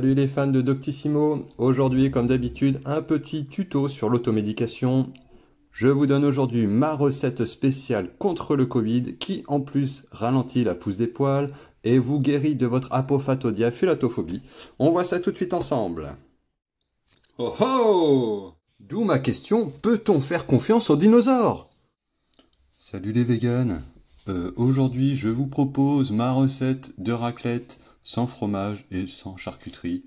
Salut les fans de Doctissimo. Aujourd'hui, comme d'habitude, un petit tuto sur l'automédication. Je vous donne aujourd'hui ma recette spéciale contre le Covid qui, en plus, ralentit la pousse des poils et vous guérit de votre apophthodiaphylatophobie. On voit ça tout de suite ensemble. Oh oh! D'où ma question, peut-on faire confiance aux dinosaures? Salut les véganes. Aujourd'hui, je vous propose ma recette de raclette sans fromage et sans charcuterie,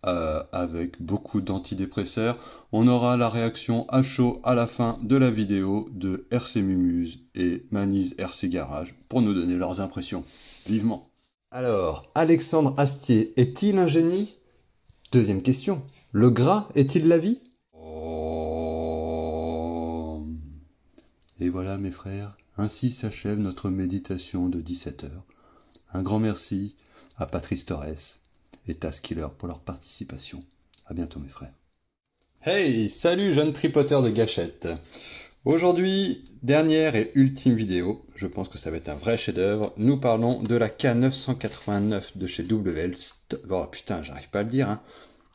avec beaucoup d'antidépresseurs. On aura la réaction à chaud à la fin de la vidéo de RC Mumuse et Manise RC Garage pour nous donner leurs impressions. Vivement. Alors, Alexandre Astier est-il un génie? Deuxième question. Le gras est-il la vie? Oh. Et voilà mes frères, ainsi s'achève notre méditation de 17 heures. Un grand merci à Patrice Torres et Taskiller pour leur participation. À bientôt mes frères. Hey, salut jeune tripoteur de gâchettes. Aujourd'hui, dernière et ultime vidéo, je pense que ça va être un vrai chef-d'œuvre. Nous parlons de la K989 de chez WL... Oh putain, j'arrive pas à le dire, hein.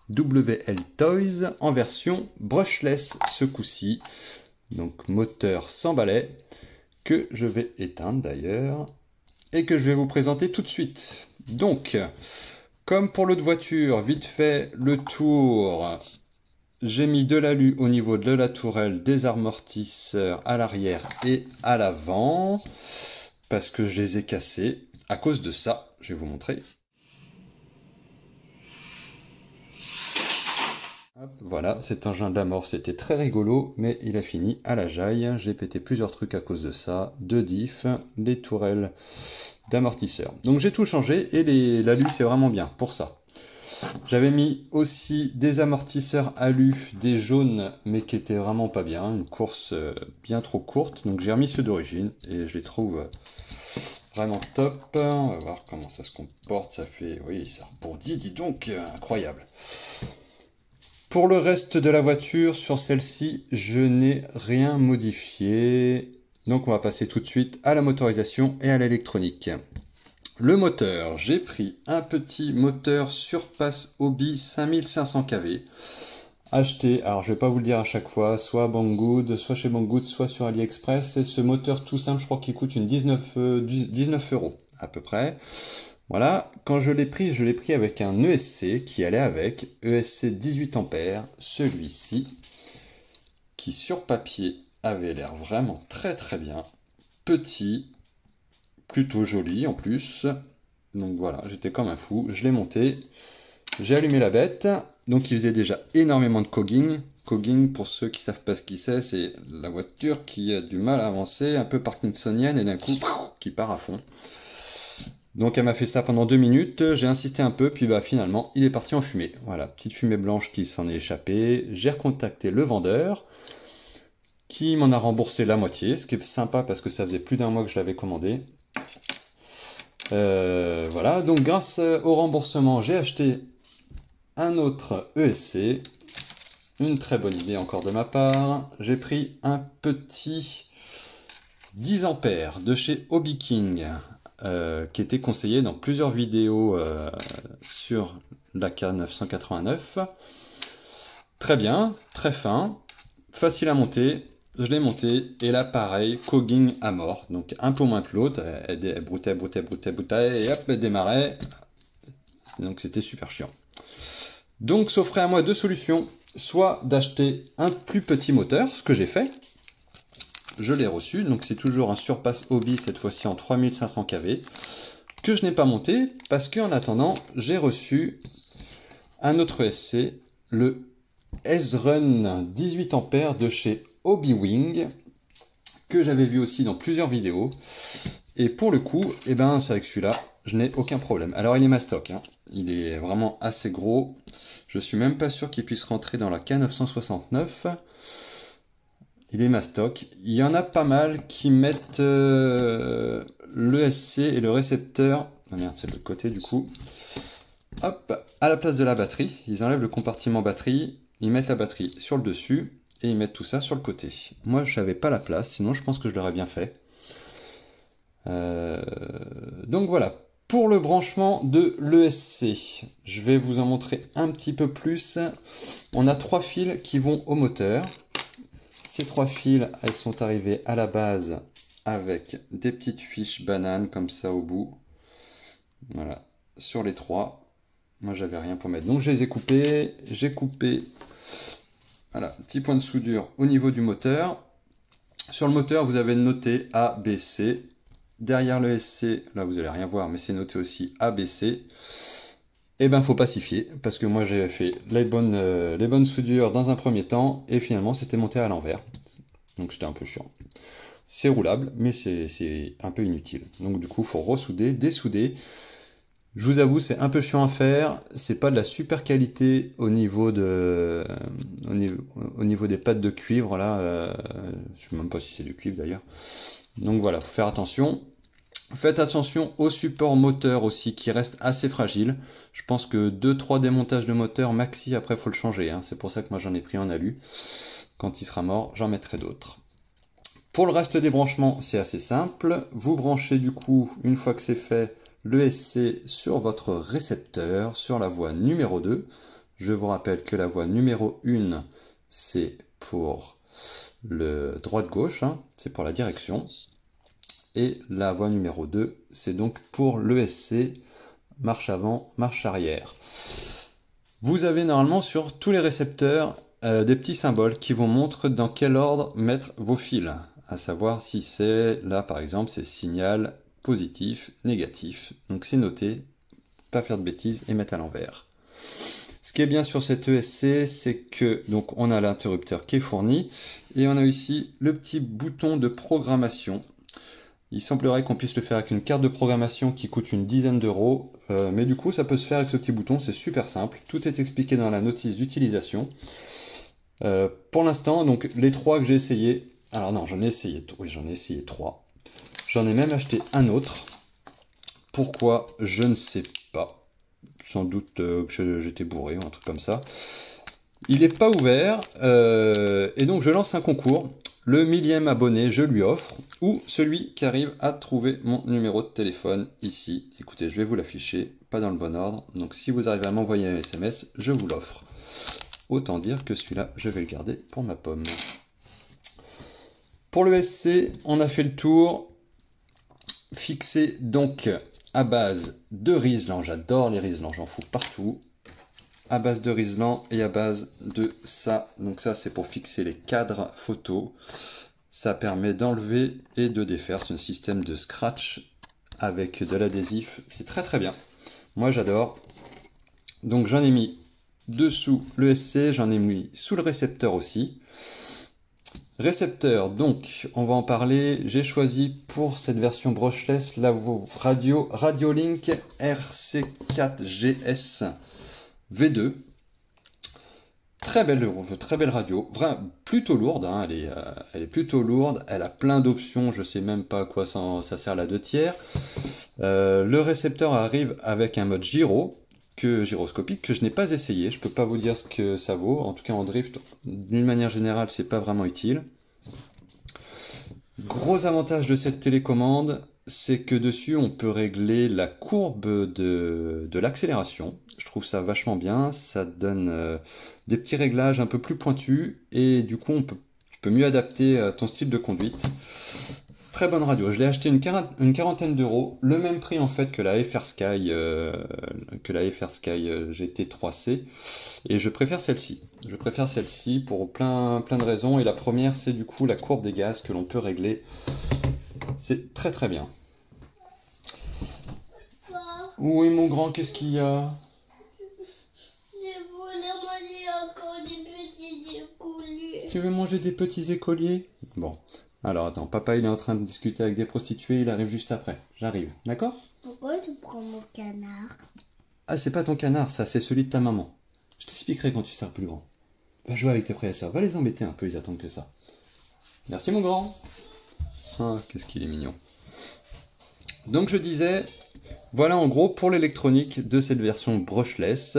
WL Toys en version brushless ce coup-ci. Donc moteur sans balai, que je vais éteindre d'ailleurs, et que je vais vous présenter tout de suite. Donc, comme pour l'autre voiture, vite fait le tour, j'ai mis de l'alu au niveau de la tourelle, des amortisseurs à l'arrière et à l'avant, parce que je les ai cassés. À cause de ça, je vais vous montrer. Hop, voilà, cet engin d'amorce c'était très rigolo, mais il a fini à la jaille. J'ai pété plusieurs trucs à cause de ça, deux diffs, les tourelles d'amortisseurs. Donc j'ai tout changé et l'alu c'est vraiment bien pour ça. J'avais mis aussi des amortisseurs alu, des jaunes, mais qui étaient vraiment pas bien, une course bien trop courte. Donc j'ai remis ceux d'origine et je les trouve vraiment top. On va voir comment ça se comporte, ça fait, oui, ça rebourdit, dis donc, incroyable. Pour le reste de la voiture, sur celle-ci, je n'ai rien modifié. Donc on va passer tout de suite à la motorisation et à l'électronique. Le moteur, j'ai pris un petit moteur Surpass Hobby 5500 kV. Acheté, alors je vais pas vous le dire à chaque fois, soit à Banggood, soit chez Banggood, soit sur AliExpress. C'est ce moteur tout simple, je crois qu'il coûte une 19 € à peu près. Voilà, quand je l'ai pris avec un ESC qui allait avec, ESC 18 ampères, celui-ci, qui sur papier avait l'air vraiment très très bien, petit, plutôt joli en plus, donc voilà, j'étais comme un fou, je l'ai monté, j'ai allumé la bête, donc il faisait déjà énormément de cogging. Cogging, pour ceux qui savent pas ce que c'est la voiture qui a du mal à avancer, un peu parkinsonienne et d'un coup, qui part à fond. Donc elle m'a fait ça pendant 2 minutes, j'ai insisté un peu, puis bah finalement il est parti en fumée. Voilà, petite fumée blanche qui s'en est échappée. J'ai recontacté le vendeur, qui m'en a remboursé la moitié, ce qui est sympa parce que ça faisait plus d'1 mois que je l'avais commandé. Voilà, donc grâce au remboursement, j'ai acheté un autre ESC. Une très bonne idée encore de ma part. J'ai pris un petit 10 ampères de chez Hobby King. Qui était conseillé dans plusieurs vidéos sur la K989. Très bien, très fin, facile à monter. Je l'ai monté et là pareil, cogging à mort, donc un peu moins que l'autre. Elle broutait, et hop, elle démarrait. Donc c'était super chiant. Donc s'offrait à moi 2 solutions, soit d'acheter un plus petit moteur, ce que j'ai fait. Je l'ai reçu, donc c'est toujours un Surpass Hobby, cette fois-ci en 3500 kV, que je n'ai pas monté, parce qu'en attendant, j'ai reçu un autre ESC, le S-Run 18 ampères de chez Hobbywing, que j'avais vu aussi dans plusieurs vidéos, et pour le coup, eh ben, c'est avec celui-là, je n'ai aucun problème. Alors il est mastoc, hein. Il est vraiment assez gros, je suis même pas sûr qu'il puisse rentrer dans la K969, il est mastoc. Il y en a pas mal qui mettent l'ESC et le récepteur. Ah merde, c'est de l'autre côté du coup. Hop, à la place de la batterie. Ils enlèvent le compartiment batterie. Ils mettent la batterie sur le dessus. Et ils mettent tout ça sur le côté. Moi, je n'avais pas la place. Sinon, je pense que je l'aurais bien fait. Donc voilà. Pour le branchement de l'ESC, je vais vous en montrer un petit peu plus. On a 3 fils qui vont au moteur. Ces 3 fils, elles sont arrivées à la base avec des petites fiches bananes comme ça au bout. Voilà, sur les 3. Moi, j'avais rien pour mettre. Donc, je les ai coupés. J'ai coupé, voilà, petit point de soudure au niveau du moteur. Sur le moteur, vous avez noté A, B, C. Derrière le SC, là vous allez rien voir, mais c'est noté aussi ABC. Et ben faut pacifier, parce que moi j'ai fait les bonnes soudures dans un premier temps, et finalement c'était monté à l'envers. Donc c'était un peu chiant. C'est roulable, mais c'est un peu inutile. Donc du coup, il faut ressouder, dessouder. Je vous avoue, c'est un peu chiant à faire. C'est pas de la super qualité au niveau des pattes de cuivre là. Je sais même pas si c'est du cuivre d'ailleurs. Donc voilà, faut faire attention. Faites attention au support moteur aussi qui reste assez fragile. Je pense que 2-3 démontages de moteur maxi, après faut le changer. Hein. C'est pour ça que moi j'en ai pris en alu. Quand il sera mort, j'en mettrai d'autres. Pour le reste des branchements, c'est assez simple. Vous branchez du coup, une fois que c'est fait, le SC sur votre récepteur, sur la voie numéro 2. Je vous rappelle que la voie numéro 1, c'est pour le droite-gauche, hein, c'est pour la direction. Et la voie numéro 2, c'est donc pour l'ESC, marche avant, marche arrière. Vous avez normalement sur tous les récepteurs des petits symboles qui vous montrent dans quel ordre mettre vos fils. À savoir si c'est, là par exemple, c'est signal positif, négatif. Donc c'est noté, pas faire de bêtises et mettre à l'envers. Ce qui est bien sur cette ESC, c'est que donc on a l'interrupteur qui est fourni et on a ici le petit bouton de programmation. Il semblerait qu'on puisse le faire avec une carte de programmation qui coûte une dizaine d'euros, mais du coup ça peut se faire avec ce petit bouton, c'est super simple. Tout est expliqué dans la notice d'utilisation. Pour l'instant, donc les 3 que j'ai essayé, alors non, j'en ai essayé 3. J'en ai même acheté un autre. Pourquoi? Je ne sais pas. Sans doute que j'étais bourré ou un truc comme ça. Il n'est pas ouvert, et donc je lance un concours. Le 1000e abonné, je lui offre, ou celui qui arrive à trouver mon numéro de téléphone ici. Écoutez, je vais vous l'afficher, pas dans le bon ordre. Donc si vous arrivez à m'envoyer un SMS, je vous l'offre. Autant dire que celui-là, je vais le garder pour ma pomme. Pour le SC, on a fait le tour. Fixé donc à base de Riesland. J'adore les Riesland, j'en fous partout. À base de Riesland et à base de ça. Donc ça, c'est pour fixer les cadres photos. Ça permet d'enlever et de défaire. C'est un système de scratch avec de l'adhésif. C'est très très bien. Moi, j'adore. Donc j'en ai mis dessous le SC, j'en ai mis sous le récepteur aussi. Récepteur, donc, on va en parler. J'ai choisi pour cette version brushless la Radiolink RC4GS V2. Très belle radio, vraiment plutôt lourde, hein, elle est plutôt lourde, elle a plein d'options, je sais même pas à quoi ça sert la 2/3. Le récepteur arrive avec un mode gyroscopique que je n'ai pas essayé, je peux pas vous dire ce que ça vaut, en tout cas en drift, d'une manière générale, c'est pas vraiment utile. Gros avantage de cette télécommande, c'est que dessus on peut régler la courbe de l'accélération. Je trouve ça vachement bien, ça donne des petits réglages un peu plus pointus et du coup tu peux mieux adapter ton style de conduite. Très bonne radio, je l'ai acheté une quarantaine d'euros, le même prix en fait que la FR Sky, GT3C, et je préfère celle-ci. Je préfère celle-ci pour plein de raisons, et la première c'est du coup la courbe des gaz que l'on peut régler. C'est très très bien. Oui mon grand, qu'est-ce qu'il y a? Je voulais manger encore des petits écoliers. Tu veux manger des petits écoliers? Bon. Alors attends, papa il est en train de discuter avec des prostituées, il arrive juste après. J'arrive, d'accord? Pourquoi tu prends mon canard? Ah, c'est pas ton canard, ça, c'est celui de ta maman. Je t'expliquerai quand tu seras plus grand. Va jouer avec tes frères et sœurs, va les embêter un peu, ils attendent que ça. Merci mon grand. Ah, qu'est-ce qu'il est mignon. Donc je disais, voilà en gros pour l'électronique de cette version brushless.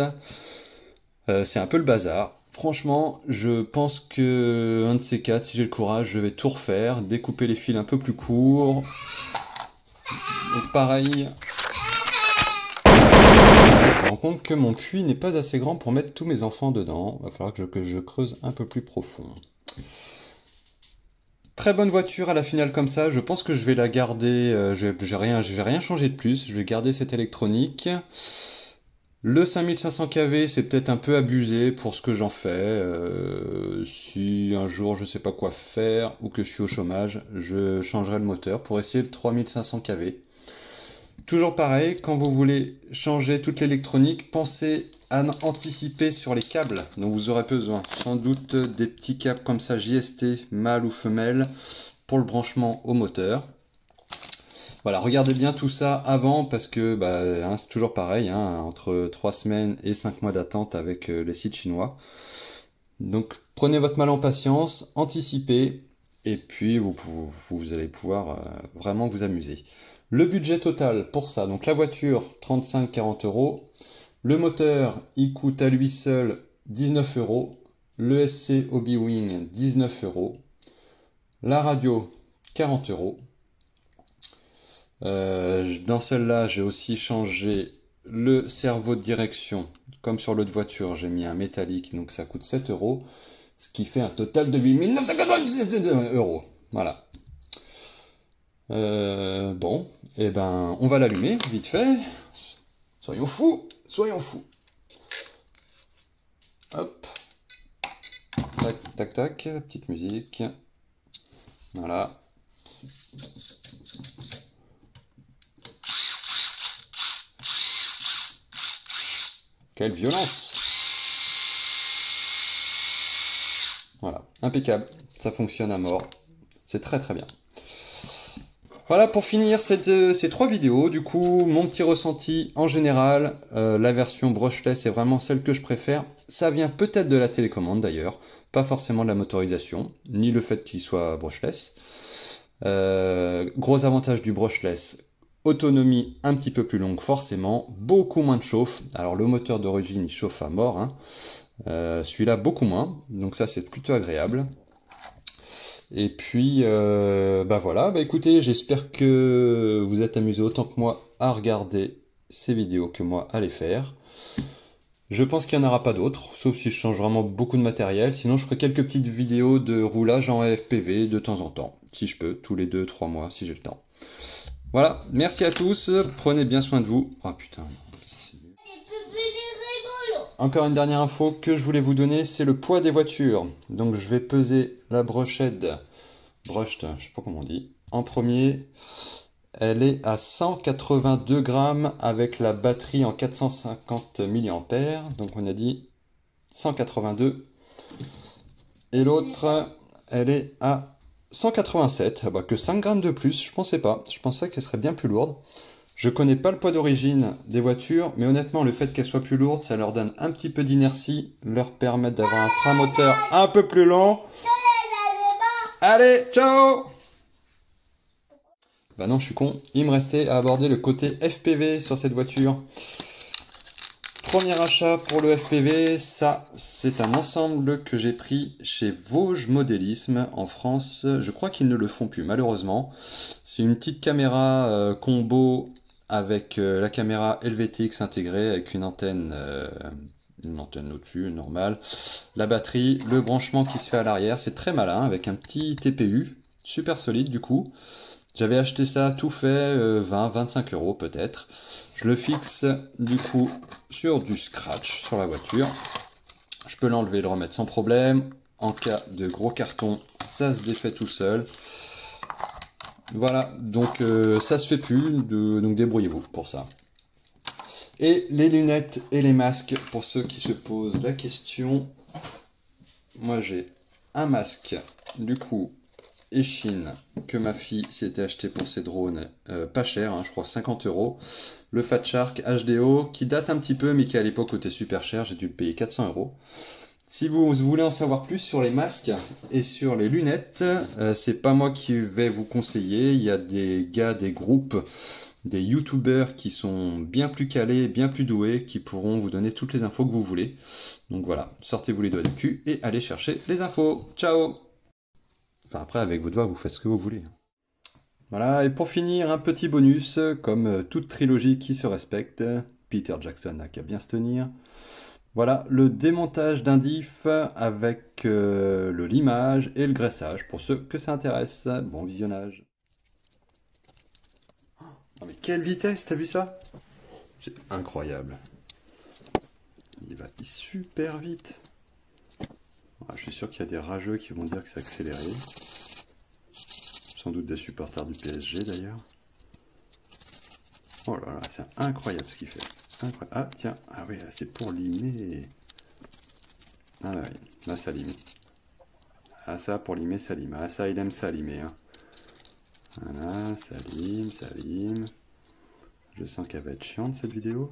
C'est un peu le bazar. Franchement, je pense que un de ces 4, si j'ai le courage, je vais tout refaire, découper les fils un peu plus courts. Donc pareil, rends compte que mon puits n'est pas assez grand pour mettre tous mes enfants dedans. Il va falloir que je creuse un peu plus profond. Très bonne voiture à la finale comme ça. Je pense que je vais la garder. Je vais rien changer de plus. Je vais garder cette électronique. Le 5500 kV, c'est peut-être un peu abusé pour ce que j'en fais. Si un jour je sais pas quoi faire ou que je suis au chômage, je changerai le moteur pour essayer le 3500 kV. Toujours pareil, quand vous voulez changer toute l'électronique, pensez à anticiper sur les câbles dont vous aurez besoin. Sans doute des petits câbles comme ça, JST, mâle ou femelle, pour le branchement au moteur. Voilà, regardez bien tout ça avant parce que c'est toujours pareil, entre 3 semaines et 5 mois d'attente avec les sites chinois. Donc prenez votre mal en patience, anticipez et puis vous allez pouvoir vraiment vous amuser. Le budget total pour ça, donc la voiture 35-40 euros, le moteur il coûte à lui seul 19 euros, le SC Hobby-Wing 19 euros, la radio 40 euros. Dans celle-là, j'ai aussi changé le cerveau de direction. Comme sur l'autre voiture, j'ai mis un métallique, donc ça coûte 7 euros. Ce qui fait un total de 8 997 euros. Voilà. Bon, et ben, on va l'allumer, vite fait. Soyons fous, soyons fous. Hop. Tac, tac, tac, petite musique. Voilà. Quelle violence! Voilà, impeccable. Ça fonctionne à mort. C'est très très bien. Voilà pour finir ces 3 vidéos. Du coup, mon petit ressenti en général, la version brushless est vraiment celle que je préfère. Ça vient peut-être de la télécommande d'ailleurs, pas forcément de la motorisation, ni le fait qu'il soit brushless. Gros avantage du brushless, autonomie un petit peu plus longue forcément, beaucoup moins de chauffe. Alors le moteur d'origine il chauffe à mort, celui-là beaucoup moins, donc ça c'est plutôt agréable. Et puis voilà, écoutez, j'espère que vous êtes amusés autant que moi à regarder ces vidéos que moi à les faire. Je pense qu'il n'y en aura pas d'autres, sauf si je change vraiment beaucoup de matériel. Sinon, je ferai quelques petites vidéos de roulage en FPV de temps en temps, si je peux, tous les 2-3 mois, si j'ai le temps. Voilà, merci à tous, prenez bien soin de vous. Oh putain, encore une dernière info que je voulais vous donner, c'est le poids des voitures. Donc je vais peser la brushed, je sais pas comment on dit, en premier. Elle est à 182 grammes avec la batterie en 450 mAh. Donc on a dit 182. Et l'autre, elle est à 187. Que 5 grammes de plus, je pensais pas. Je pensais qu'elle serait bien plus lourde. Je connais pas le poids d'origine des voitures, mais honnêtement, le fait qu'elles soient plus lourdes, ça leur donne un petit peu d'inertie, leur permet d'avoir un frein moteur un peu plus long. Allez, ciao! Bah non, je suis con. Il me restait à aborder le côté FPV sur cette voiture. Premier achat pour le FPV, ça, c'est un ensemble que j'ai pris chez Vosges Modélisme en France. Je crois qu'ils ne le font plus, malheureusement. C'est une petite caméra combo avec la caméra LVTX intégrée avec une antenne au-dessus, normale. La batterie, le branchement qui se fait à l'arrière, c'est très malin avec un petit TPU, super solide du coup. J'avais acheté ça tout fait 20-25 euros peut-être. Je le fixe du coup sur du scratch sur la voiture. Je peux l'enlever et le remettre sans problème. En cas de gros carton, ça se défait tout seul. Voilà, donc ça se fait plus, donc débrouillez-vous pour ça. Et les lunettes et les masques, pour ceux qui se posent la question. Moi j'ai un masque, du coup, Eachine, que ma fille s'était acheté pour ses drones, pas cher, je crois 50 euros. Le Fat Shark HDO, qui date un petit peu, mais qui à l'époque coûtait super cher, j'ai dû le payer 400 euros. Si vous voulez en savoir plus sur les masques et sur les lunettes, c'est pas moi qui vais vous conseiller. Il y a des gars, des groupes, des youtubeurs qui sont bien plus calés, bien plus doués, qui pourront vous donner toutes les infos que vous voulez. Donc voilà, sortez-vous les doigts du cul et allez chercher les infos. Ciao! Enfin après, avec vos doigts, vous faites ce que vous voulez. Voilà, et pour finir, un petit bonus, comme toute trilogie qui se respecte. Peter Jackson n'a qu'à bien se tenir. Voilà le démontage d'un diff avec le limage et le graissage pour ceux que ça intéresse. Bon visionnage. Oh, mais quelle vitesse, t'as vu ça? C'est incroyable. Il va super vite. Je suis sûr qu'il y a des rageux qui vont dire que c'est accéléré. Sans doute des supporters du PSG d'ailleurs. Oh là là, c'est incroyable ce qu'il fait. Incroyable. Ah tiens, ah oui, c'est pour limer. Ah oui, là ça lime. Ah ça, pour limer, ça lime. Ah ça, il aime ça limer. Hein. Voilà, ça lime, ça lime. Je sens qu'elle va être chiante cette vidéo.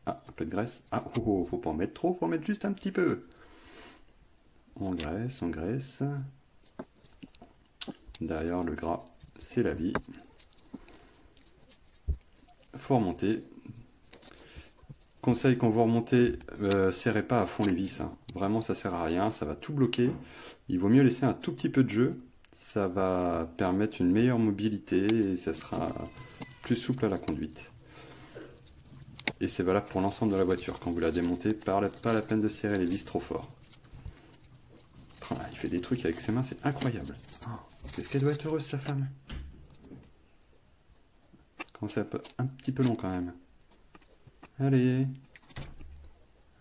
Ah, un peu de graisse. Ah, oh, oh, faut pas en mettre trop, faut en mettre juste un petit peu. On graisse, on graisse. Derrière le gras, c'est la vie. Faut remonter. Conseil, quand vous remontez, serrez pas à fond les vis. Hein. Vraiment, ça sert à rien, ça va tout bloquer. Il vaut mieux laisser un tout petit peu de jeu. Ça va permettre une meilleure mobilité et ça sera plus souple à la conduite. Et c'est valable pour l'ensemble de la voiture. Quand vous la démontez, pas la peine de serrer les vis trop fort. Il fait des trucs avec ses mains, c'est incroyable. Oh, qu'est-ce qu'elle doit être heureuse, sa femme. C'est un petit peu long quand même. Allez.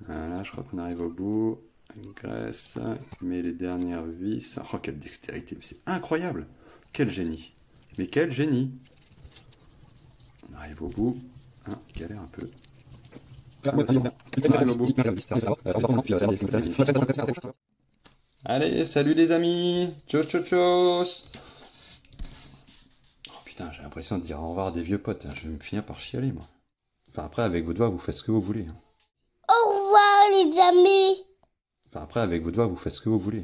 Voilà, je crois qu'on arrive au bout. Graisse. Mais les dernières vis. Oh, quelle dextérité. C'est incroyable. Quel génie. Mais quel génie. On arrive au bout. Hein, il galère un peu. Allez, salut les amis. Tchos, tchos, tchos. Oh putain, j'ai l'impression de dire au revoir à des vieux potes. Je vais me finir par chialer, moi. Enfin, après, avec vos doigts, vous faites ce que vous voulez. Au revoir les amis. Enfin, après, avec vos doigts, vous faites ce que vous voulez.